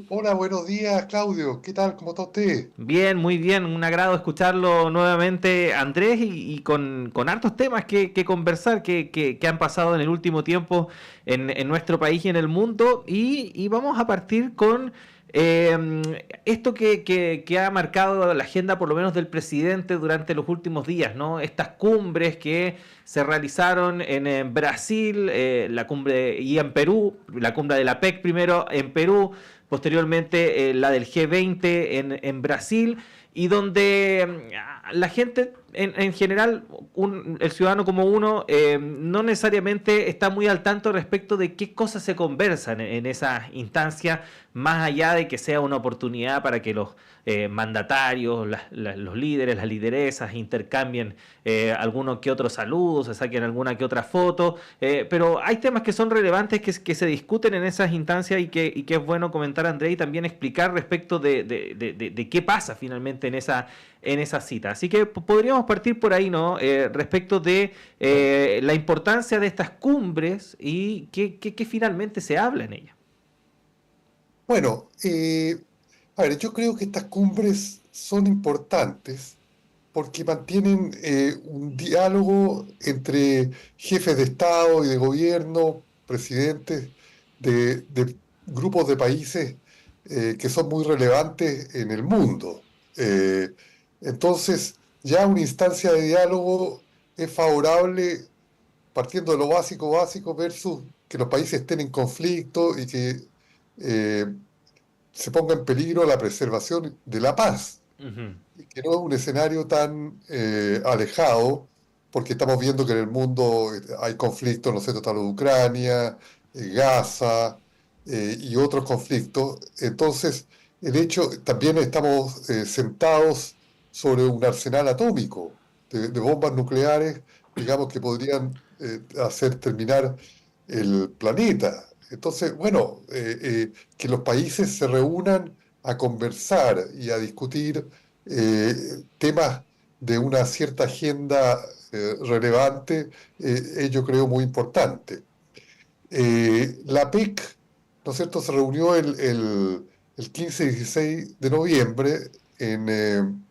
Hola, buenos días, Claudio. ¿Qué tal? ¿Cómo está usted? Bien, muy bien, un agrado escucharlo nuevamente, Andrés, y con hartos temas que conversar que han pasado en el último tiempo en nuestro país y en el mundo. Y vamos a partir con esto que ha marcado la agenda, por lo menos del presidente, durante los últimos días, ¿no? Estas cumbres que se realizaron en Brasil, la cumbre y en Perú, la cumbre de la PEC primero en Perú, posteriormente la del G20 en Brasil, y donde la gente en general, el ciudadano como uno, no necesariamente está muy al tanto respecto de qué cosas se conversan en esas instancias, más allá de que sea una oportunidad para que los mandatarios, los líderes, las lideresas intercambien algunos que otros saludos, se saquen alguna que otra foto, pero hay temas que son relevantes que se discuten en esas instancias y que es bueno comentar, André, y también explicar respecto de qué pasa finalmente en esa cita. Así que podríamos partir por ahí, ¿no? Respecto de la importancia de estas cumbres y qué finalmente se habla en ellas. Bueno, a ver, yo creo que estas cumbres son importantes porque mantienen un diálogo entre jefes de Estado y de gobierno, presidentes de grupos de países que son muy relevantes en el mundo. Eh, entonces, ya una instancia de diálogo es favorable partiendo de lo básico básico versus que los países estén en conflicto y que eh, se ponga en peligro la preservación de la paz, Ujú. y que no es un escenario tan alejado, porque estamos viendo que en el mundo hay conflictos, no sé, está lo de Ucrania, Gaza y otros conflictos. Entonces, el hecho, también estamos sentados sobre un arsenal atómico de bombas nucleares, digamos, que podrían hacer terminar el planeta. Entonces, bueno, que los países se reúnan a conversar y a discutir temas de una cierta agenda relevante, yo creo muy importante. La PEC, ¿no es cierto?, se reunió el 15 y 16 de noviembre en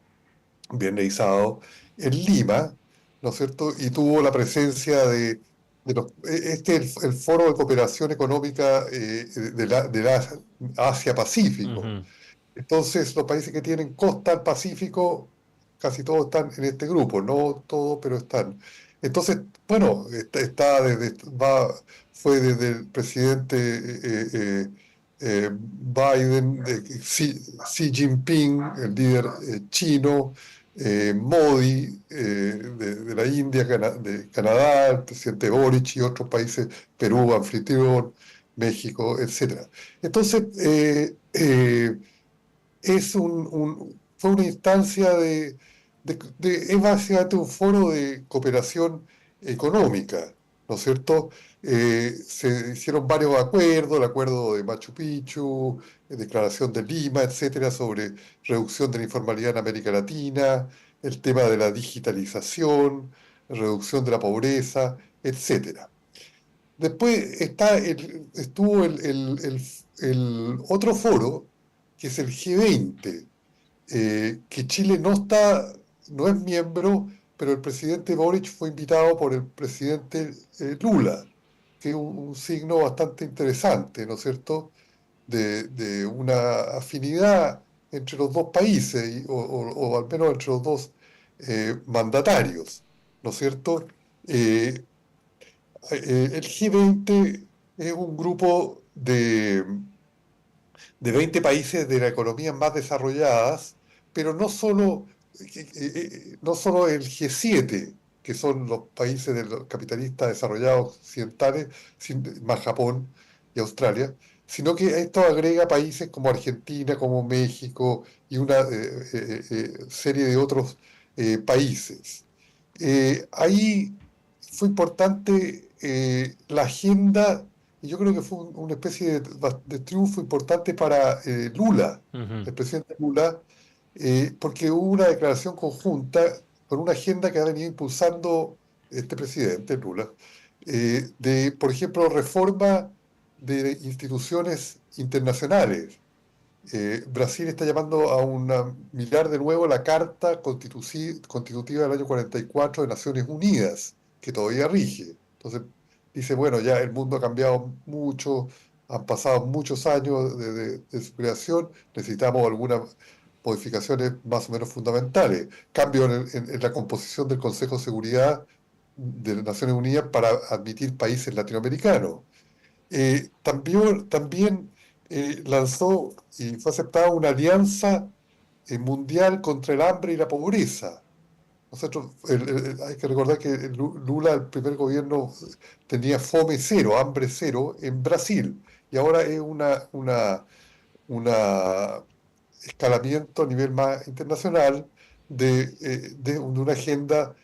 viernes y sábado en Lima, ¿no es cierto?, y tuvo la presencia este es el Foro de Cooperación Económica de la Asia-Pacífico. Ujú. Entonces, los países que tienen costa al Pacífico, casi todos están en este grupo, no todos, pero están. Entonces, bueno, fue desde el presidente Biden, Xi Jinping, el líder chino, Modi de la India, de Canadá, el presidente Boric y otros países, Perú, anfitrión, México, etcétera. Entonces, fue una instancia es básicamente un foro de cooperación económica, ¿no es cierto? Se hicieron varios acuerdos, el acuerdo de Machu Picchu, Declaración de Lima, etcétera, sobre reducción de la informalidad en América Latina, el tema de la digitalización, reducción de la pobreza, etcétera. Después estuvo el otro foro, que es el G20, que Chile no es miembro, pero el presidente Boric fue invitado por el presidente Lula, que es un signo bastante interesante, ¿no es cierto?, de una afinidad entre los dos países, o al menos entre los dos mandatarios, ¿no es cierto? Eh, el G20 es un grupo de 20 países de las economías más desarrolladas, pero no solo el G7, que son los países de los capitalistas desarrollados occidentales, más Japón y Australia, sino que esto agrega países como Argentina, como México y una serie de otros países. Ahí fue importante la agenda, y yo creo que fue una especie de triunfo importante para Lula, Ujú. el presidente Lula, porque hubo una declaración conjunta con una agenda que ha venido impulsando este presidente Lula, por ejemplo, reforma de instituciones internacionales. Brasil está llamando a mirar de nuevo la Carta Constitutiva del año 44 de Naciones Unidas, que todavía rige. Entonces dice, bueno, ya el mundo ha cambiado mucho, han pasado muchos años de su creación, necesitamos algunas modificaciones más o menos fundamentales. Cambio en la composición del Consejo de Seguridad de las Naciones Unidas para admitir países latinoamericanos. También lanzó y fue aceptada una alianza mundial contra el hambre y la pobreza. Hay que recordar que Lula, el primer gobierno, tenía fome cero, hambre cero en Brasil, y ahora es una escalamiento a nivel más internacional de una agenda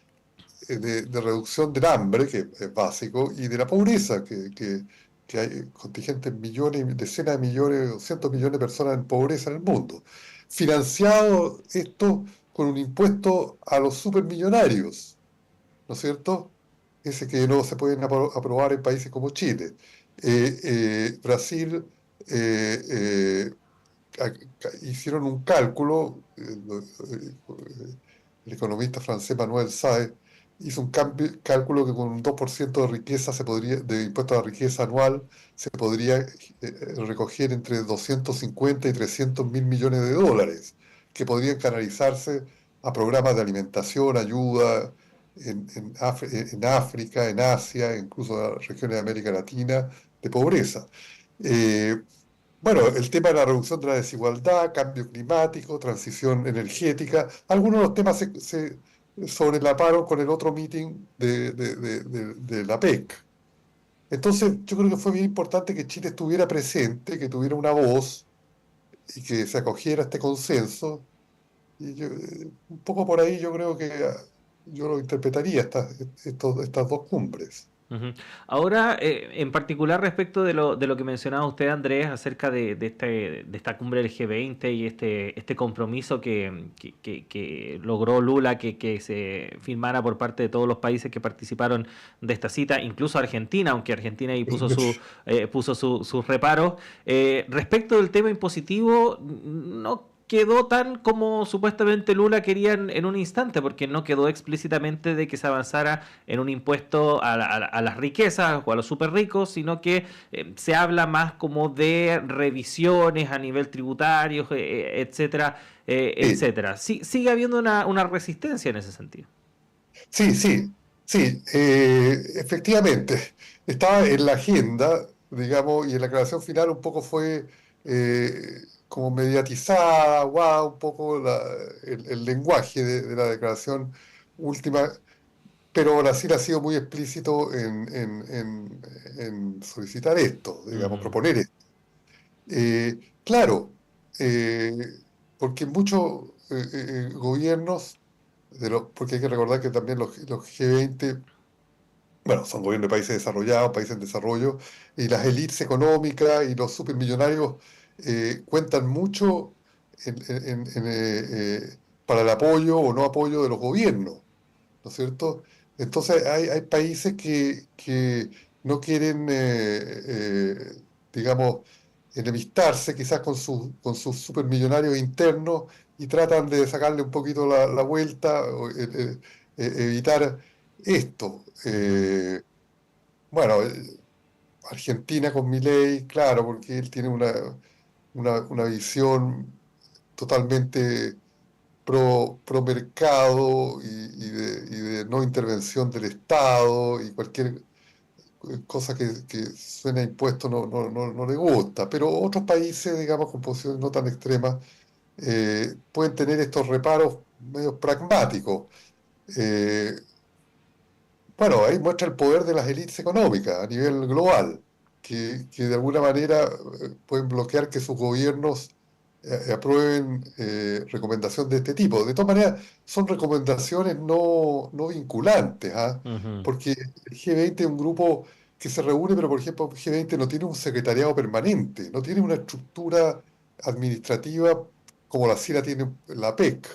de reducción del hambre, que es básico, y de la pobreza, que hay contingentes millones, decenas de millones, o cientos de millones de personas en pobreza en el mundo. Financiado esto con un impuesto a los supermillonarios, ¿no es cierto? Ese que no se pueden aprobar en países como Chile. Brasil eh, hicieron un cálculo, el economista francés Manuel Saez hizo un cálculo que con un 2% de riqueza de impuesto a la riqueza anual se podría recoger entre 250 y 300 mil millones de dólares, que podrían canalizarse a programas de alimentación, ayuda en África, en Asia, incluso en las regiones de América Latina, de pobreza. Eh, bueno, el tema de la reducción de la desigualdad, cambio climático, transición energética, algunos de los temas se sobrelaparon con el otro meeting de la PEC. Entonces, yo creo que fue bien importante que Chile estuviera presente, que tuviera una voz y que se acogiera a este consenso. Un poco por ahí yo creo que yo lo interpretaría estas dos cumbres. Ujú. Ahora, en particular respecto de lo que mencionaba usted, Andrés, acerca de esta cumbre del G20 y este compromiso que logró Lula que se firmara por parte de todos los países que participaron de esta cita, incluso Argentina, aunque Argentina ahí puso sus reparos. Respecto del tema impositivo, no quedó tan como supuestamente Lula quería en un instante, porque no quedó explícitamente de que se avanzara en un impuesto a las riquezas o a los super ricos, sino que se habla más como de revisiones a nivel tributario, etcétera, Sí, etcétera. Sí, sigue habiendo una resistencia en ese sentido. sí, efectivamente. Estaba en la agenda, digamos, y en la declaración final un poco fue como mediatizada, wow, un poco el lenguaje de la declaración última, pero Brasil ha sido muy explícito en solicitar esto, digamos, Ujú, proponer esto. Claro, eh, porque muchos gobiernos, porque hay que recordar que también los G20, bueno, son gobiernos de países desarrollados, países en desarrollo, y las élites económicas y los supermillonarios cuentan mucho para el apoyo o no apoyo de los gobiernos, ¿no es cierto? Entonces hay países que no quieren, digamos, enemistarse quizás con sus supermillonarios internos y tratan de sacarle un poquito la vuelta, o evitar esto. ujú. Bueno, Argentina con Milei, claro, porque él tiene una visión totalmente pro mercado y de no intervención del Estado, y cualquier cosa que suene a impuesto no le gusta. Pero otros países, digamos, con posiciones no tan extremas, pueden tener estos reparos medio pragmáticos. Eh, bueno, ahí muestra el poder de las élites económicas a nivel global, que de alguna manera pueden bloquear que sus gobiernos aprueben recomendaciones de este tipo. De todas maneras, son recomendaciones no vinculantes, ¿ah? Ujú, Porque el G20 es un grupo que se reúne, pero por ejemplo, el G20 no tiene un secretariado permanente, no tiene una estructura administrativa como sí la tiene la PEC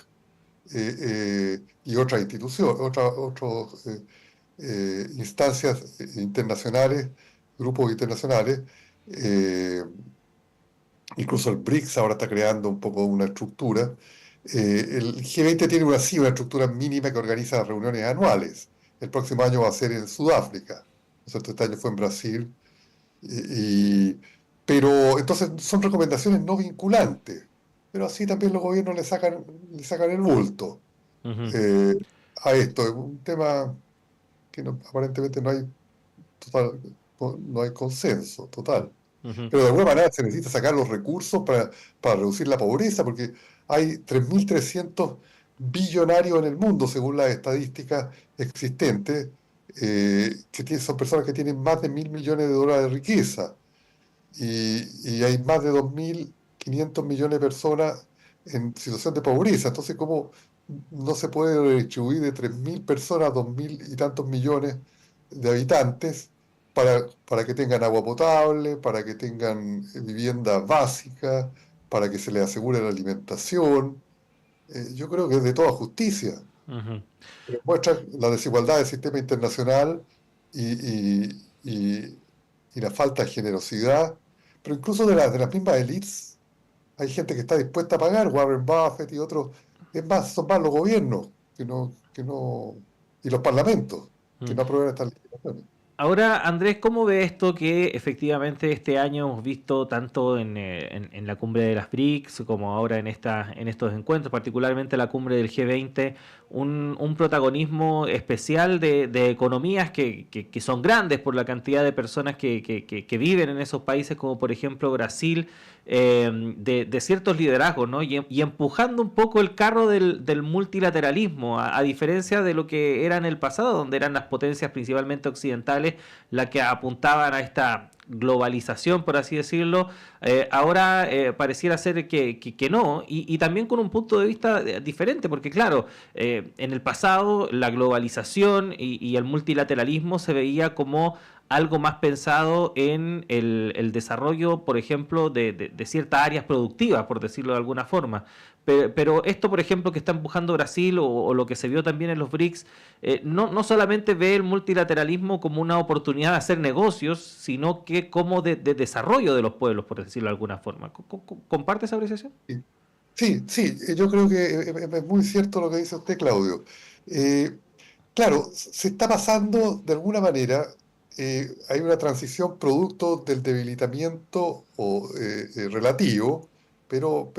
y otras instituciones, otros instancias internacionales, grupos internacionales, eh, incluso el BRICS ahora está creando un poco una estructura. El G20 tiene una, sí, una estructura mínima que organiza reuniones anuales. El próximo año va a ser en Sudáfrica. ¿No es cierto? Este año fue en Brasil. Y- pero entonces son recomendaciones no vinculantes. Pero así también los gobiernos le sacan el bulto Ujú, eh, a esto. Es un tema que aparentemente no hay consenso total. ujú, Pero de alguna manera se necesita sacar los recursos para reducir la pobreza, porque hay 3.300 billonarios en el mundo, según las estadísticas existentes, son personas que tienen más de 1.000 millones de dólares de riqueza. Y hay más de 2.500 millones de personas en situación de pobreza. Entonces, ¿cómo no se puede redistribuir de 3.000 personas a 2.000 y tantos millones de habitantes para que tengan agua potable, para que tengan vivienda básica, para que se les asegure la alimentación? Yo creo que es de toda justicia. ujú. Pero muestra la desigualdad del sistema internacional y, y la falta de generosidad, pero incluso de las mismas élites hay gente que está dispuesta a pagar, Warren Buffett y otros. Es más, son más los gobiernos y los parlamentos que Mm. no aprueban estas legislaciones. Ahora, Andrés, ¿cómo ve esto que efectivamente este año hemos visto tanto en la cumbre de las BRICS como ahora en estos encuentros, particularmente la cumbre del G20, un protagonismo especial de economías que son grandes por la cantidad de personas que viven en esos países, como por ejemplo Brasil, de ciertos liderazgos, ¿no? Y empujando un poco el carro del multilateralismo, a diferencia de lo que era en el pasado, donde eran las potencias principalmente occidentales las que apuntaban a esta globalización, por así decirlo, ahora pareciera ser que no, y también con un punto de vista diferente, porque claro, en el pasado la globalización y el multilateralismo se veía como algo más pensado en el desarrollo, por ejemplo, de ciertas áreas productivas, por decirlo de alguna forma. Pero esto, por ejemplo, que está empujando Brasil o lo que se vio también en los BRICS, no solamente ve el multilateralismo como una oportunidad de hacer negocios, sino que como de desarrollo de los pueblos, por decirlo de alguna forma. ¿Comparte esa apreciación? Y- Sí, sí, yo creo que es muy cierto lo que dice usted, Claudio. Eh, claro, se está pasando de alguna manera, hay una transición producto del debilitamiento relativo, pero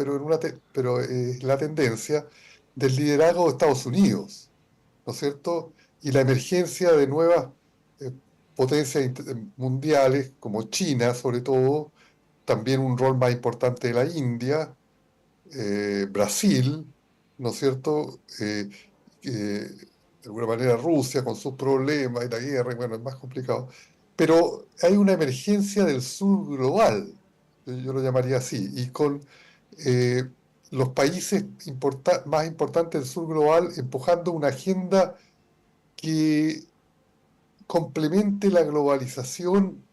es la tendencia del liderazgo de Estados Unidos, ¿no es cierto? Y la emergencia de nuevas eh, potencias mundiales, como China, sobre todo, también un rol más importante de la India, Brasil, ¿no es cierto? De alguna manera Rusia con sus problemas y la guerra, y bueno, es más complicado. Pero hay una emergencia del sur global, yo lo llamaría así, y con eh, los países más importantes del sur global empujando una agenda que complemente la globalización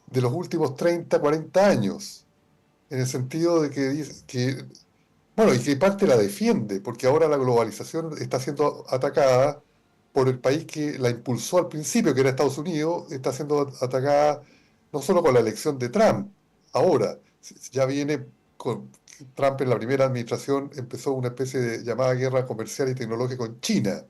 de los últimos 30, 40 años, en el sentido de que, bueno, y que parte la defiende, porque ahora la globalización está siendo atacada por el país que la impulsó al principio, que era Estados Unidos, está siendo atacada no solo con la elección de Trump, ahora, ya viene con Trump en la primera administración, empezó una especie de llamada guerra comercial y tecnológica con China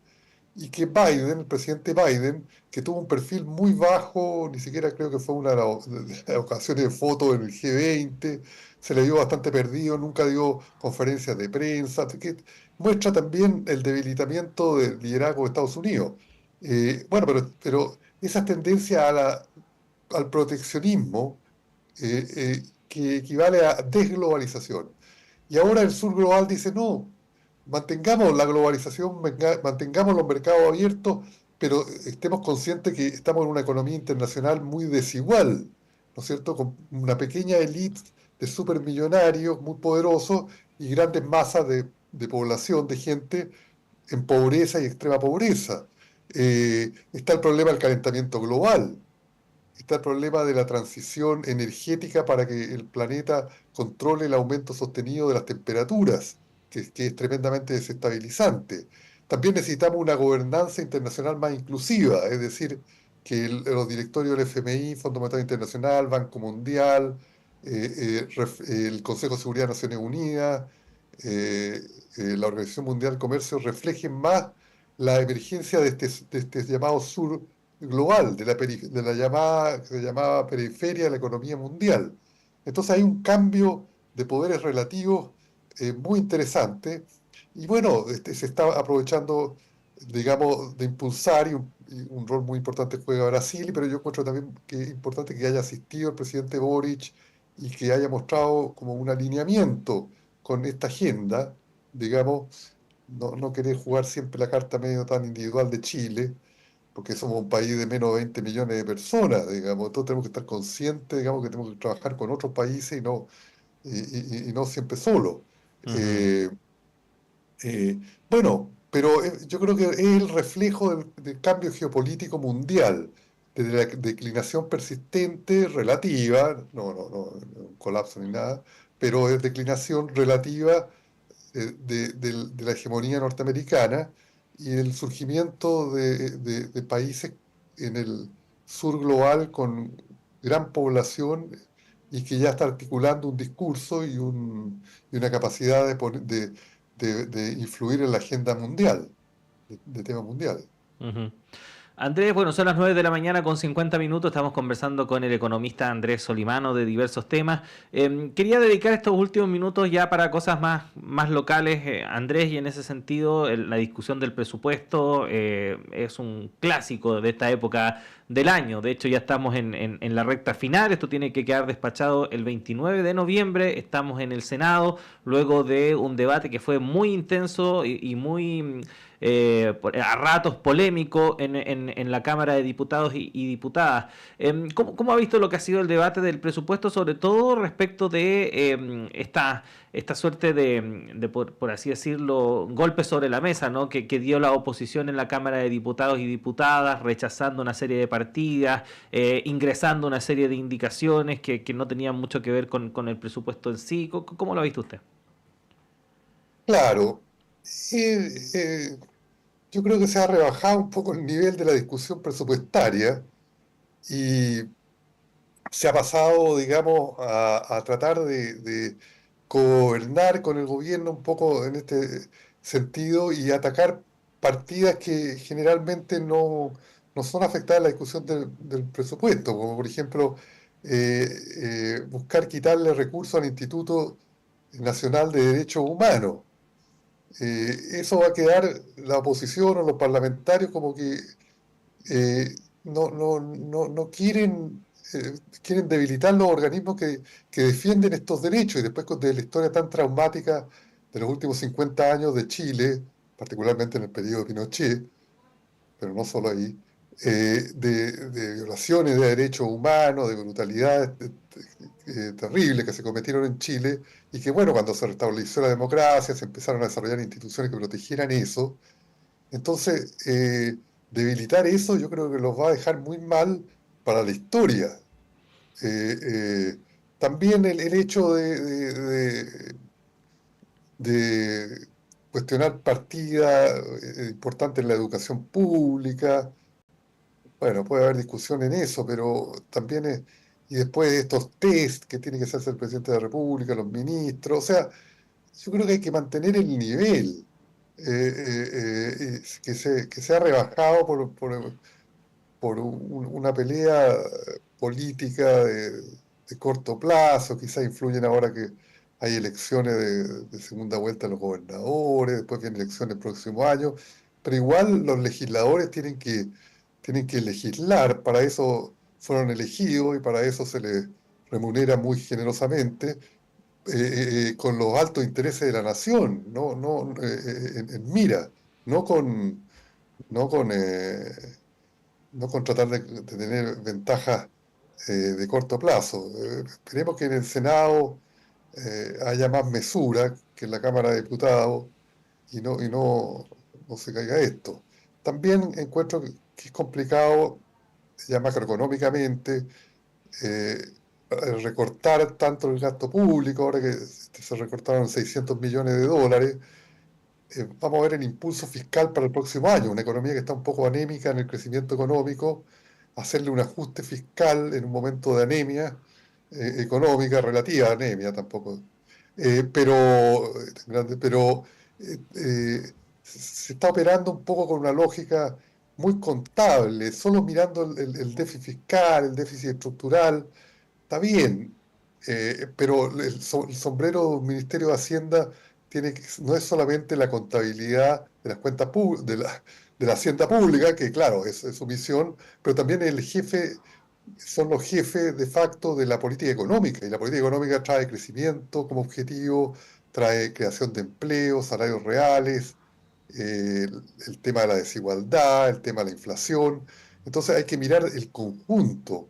y que Biden, el presidente Biden, que tuvo un perfil muy bajo, ni siquiera creo que fue una de las ocasiones de fotos en el G20, se le vio bastante perdido, nunca dio conferencias de prensa, que muestra también el debilitamiento del liderazgo de Estados Unidos. Bueno, pero esa tendencia al proteccionismo que equivale a desglobalización. Y ahora el sur global dice, no, mantengamos la globalización, mantengamos los mercados abiertos, pero estemos conscientes que estamos en una economía internacional muy desigual, ¿no es cierto? Con una pequeña élite de supermillonarios muy poderosos y grandes masas de población, de gente en pobreza y extrema pobreza. Está el problema del calentamiento global. Está el problema de la transición energética para que el planeta controle el aumento sostenido de las temperaturas, que es tremendamente desestabilizante. También necesitamos una gobernanza internacional más inclusiva, es decir, que los directorios del FMI, Fondo Monetario Internacional, Banco Mundial, el Consejo de Seguridad de Naciones Unidas, eh, la Organización Mundial del Comercio reflejen más la emergencia de este llamado sur global, de la llamada, que se llamaba periferia de la economía mundial. Entonces hay un cambio de poderes relativos muy interesante y bueno, se está aprovechando, digamos, de impulsar y un rol muy importante juega Brasil, pero yo encuentro también que es importante que haya asistido el presidente Boric y que haya mostrado como un alineamiento con esta agenda, digamos, no querer jugar siempre la carta medio tan individual de Chile, porque somos un país de menos de 20 millones de personas, digamos, entonces tenemos que estar conscientes, digamos, que tenemos que trabajar con otros países y no siempre solo. Ujú, Bueno, pero yo creo que es el reflejo del cambio geopolítico mundial, desde la declinación persistente relativa, no un colapso ni nada, pero es declinación relativa de la hegemonía norteamericana y el surgimiento de países en el sur global con gran población y que ya está articulando un discurso y una capacidad de influir en la agenda mundial, de tema mundial. ujú. Andrés, bueno, son las 9 de la mañana con 50 minutos. Estamos conversando con el economista Andrés Solimano de diversos temas. Quería dedicar estos últimos minutos ya para cosas más locales, Andrés, y en ese sentido, la discusión del presupuesto es un clásico de esta época del año. De hecho, ya estamos en la recta final. Esto tiene que quedar despachado el 29 de noviembre. Estamos en el Senado, luego de un debate que fue muy intenso y muy a ratos polémico en la Cámara de Diputados y Diputadas. ¿Cómo ha visto lo que ha sido el debate del presupuesto, sobre todo respecto de esta suerte por así decirlo, golpe sobre la mesa, ¿no? Que dio la oposición en la Cámara de Diputados y Diputadas, rechazando una serie de partidas, ingresando una serie de indicaciones que no tenían mucho que ver con el presupuesto en sí? ¿Cómo lo ha visto usted? Claro, eh, eh, yo creo que se ha rebajado un poco el nivel de la discusión presupuestaria y se ha pasado, digamos, a tratar de gobernar con el gobierno un poco en este sentido y atacar partidas que generalmente no son afectadas en la discusión del presupuesto, como por ejemplo buscar quitarle recursos al Instituto Nacional de Derechos Humanos. Eso va a quedar la oposición o los parlamentarios como que eh, no quieren, quieren debilitar los organismos que defienden estos derechos y después de la historia tan traumática de los últimos 50 años de Chile, particularmente en el periodo de Pinochet, pero no solo ahí, de violaciones de derechos humanos, de brutalidades terribles que se cometieron en Chile y que, bueno, cuando se restableció la democracia, se empezaron a desarrollar instituciones que protegieran eso. Entonces, debilitar eso yo creo que los va a dejar muy mal para la historia. Eh, También el hecho de cuestionar partidas importantes en la educación pública. Bueno, puede haber discusión en eso, pero también y después de estos test que tiene que hacerse el presidente de la República, los ministros, o sea, yo creo que hay que mantener el nivel que se ha rebajado por una pelea política de corto plazo, quizás influyen ahora que hay elecciones de segunda vuelta a los gobernadores, después vienen elecciones el próximo año, pero igual los legisladores tienen que legislar, para eso fueron elegidos y para eso se les remunera muy generosamente, con los altos intereses de la nación, en mira, no con, no con, no con tratar de tener ventajas de corto plazo. Esperemos que en el Senado haya más mesura que en la Cámara de Diputados no se caiga esto. También encuentro que es complicado ya macroeconómicamente eh, recortar tanto el gasto público, ahora que se recortaron 600 millones de dólares. Vamos a ver el impulso fiscal para el próximo año, una economía que está un poco anémica en el crecimiento económico, hacerle un ajuste fiscal en un momento de anemia, económica, relativa anemia tampoco, pero, grande, pero se está operando un poco con una lógica muy contable, solo mirando el déficit fiscal, el déficit estructural, está bien, pero el sombrero del Ministerio de Hacienda no es solamente la contabilidad de las cuentas de la hacienda pública, que claro, es su misión, pero también son los jefes de facto de la política económica, y la política económica trae crecimiento como objetivo, trae creación de empleo, salarios reales, el tema de la desigualdad, el tema de la inflación. Entonces hay que mirar el conjunto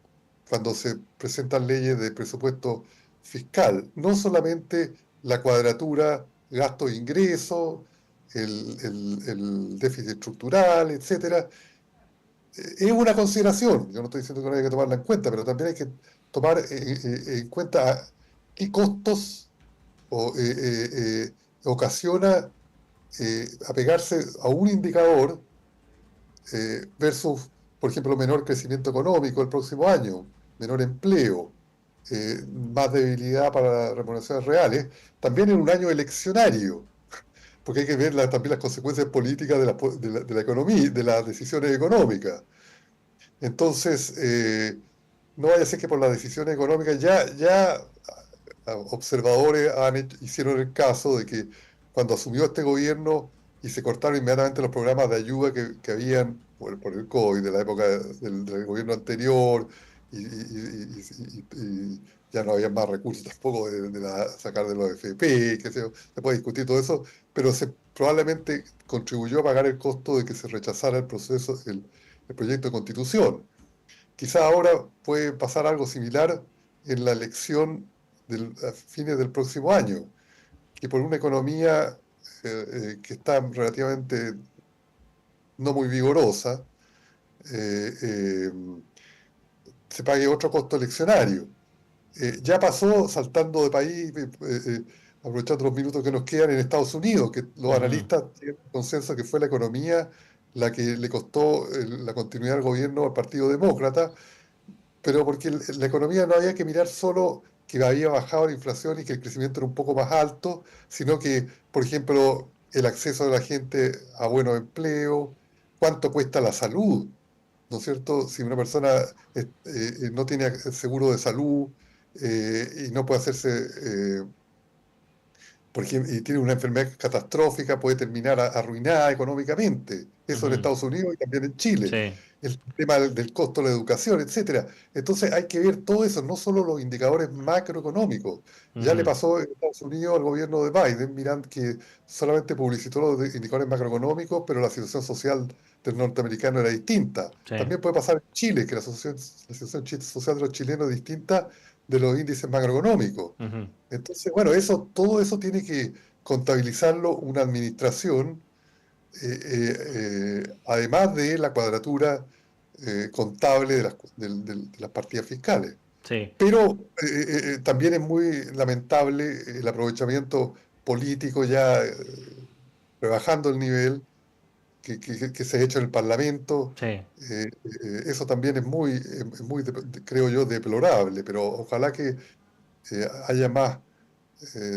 cuando se presentan leyes de presupuesto fiscal, no solamente la cuadratura gasto-ingreso, el déficit estructural, etcétera. Es una consideración, yo no estoy diciendo que no haya que tomarla en cuenta, pero también hay que tomar en cuenta qué costos ocasiona apegarse a un indicador versus, por ejemplo, menor crecimiento económico el próximo año, menor empleo, más debilidad para las remuneraciones reales, también en un año eleccionario, porque hay que ver también las consecuencias políticas de la economía, de las decisiones económicas. Entonces, no vaya a ser que por las decisiones económicas ya observadores hicieron el caso de que cuando asumió este gobierno y se cortaron inmediatamente los programas de ayuda que habían por el COVID de la época del gobierno anterior y ya no había más recursos tampoco sacar de los FP, que se puede discutir todo eso, pero probablemente contribuyó a pagar el costo de que se rechazara el proyecto de constitución. Quizá ahora puede pasar algo similar en la elección a fines del próximo año, que por una economía que está relativamente no muy vigorosa, eh, eh, se pague otro costo eleccionario. Ya pasó, saltando de país, aprovechando los minutos que nos quedan en Estados Unidos, que los Ujú. analistas tienen consenso que fue la economía la que le costó la continuidad del gobierno al Partido Demócrata, pero porque la economía no había que mirar solo que había bajado la inflación y que el crecimiento era un poco más alto, sino que, por ejemplo, el acceso de la gente a buenos empleos, cuánto cuesta la salud, ¿no es cierto? Si una persona no tiene seguro de salud y no puede hacerse y tiene una enfermedad catastrófica, puede terminar arruinada económicamente. Eso en Ujú. Estados Unidos y también en Chile. Sí. El tema del costo de la educación, etcétera. Entonces hay que ver todo eso, no solo los indicadores macroeconómicos. Ya le Ujú. pasó en Estados Unidos al gobierno de Biden, mirando que solamente publicitó los indicadores macroeconómicos, pero la situación social del norteamericano era distinta. Sí. También puede pasar en Chile, que la situación social de los chilenos es distinta de los índices macroeconómicos. Ujú. Entonces, bueno, todo eso tiene que contabilizarlo una administración, además de la cuadratura contable de las partidas fiscales. Sí. Pero también es muy lamentable el aprovechamiento político ya rebajando el nivel que se ha hecho en el Parlamento. Sí. Eso también creo yo, deplorable, pero ojalá que haya más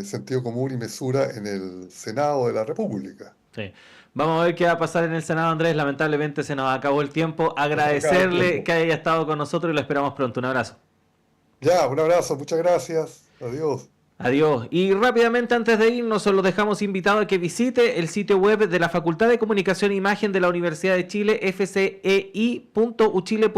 sentido común y mesura en el Senado de la República. Sí. Vamos a ver qué va a pasar en el Senado, Andrés. Lamentablemente se nos acabó el tiempo. Nos acaba el Agradecerle tiempo. que haya estado con nosotros y lo esperamos pronto. Un abrazo. Ya, un abrazo, muchas gracias. Adiós. Adiós. Y rápidamente antes de irnos, los dejamos invitados a que visite el sitio web de la Facultad de Comunicación e Imagen de la Universidad de Chile, fcei.uchile.cl.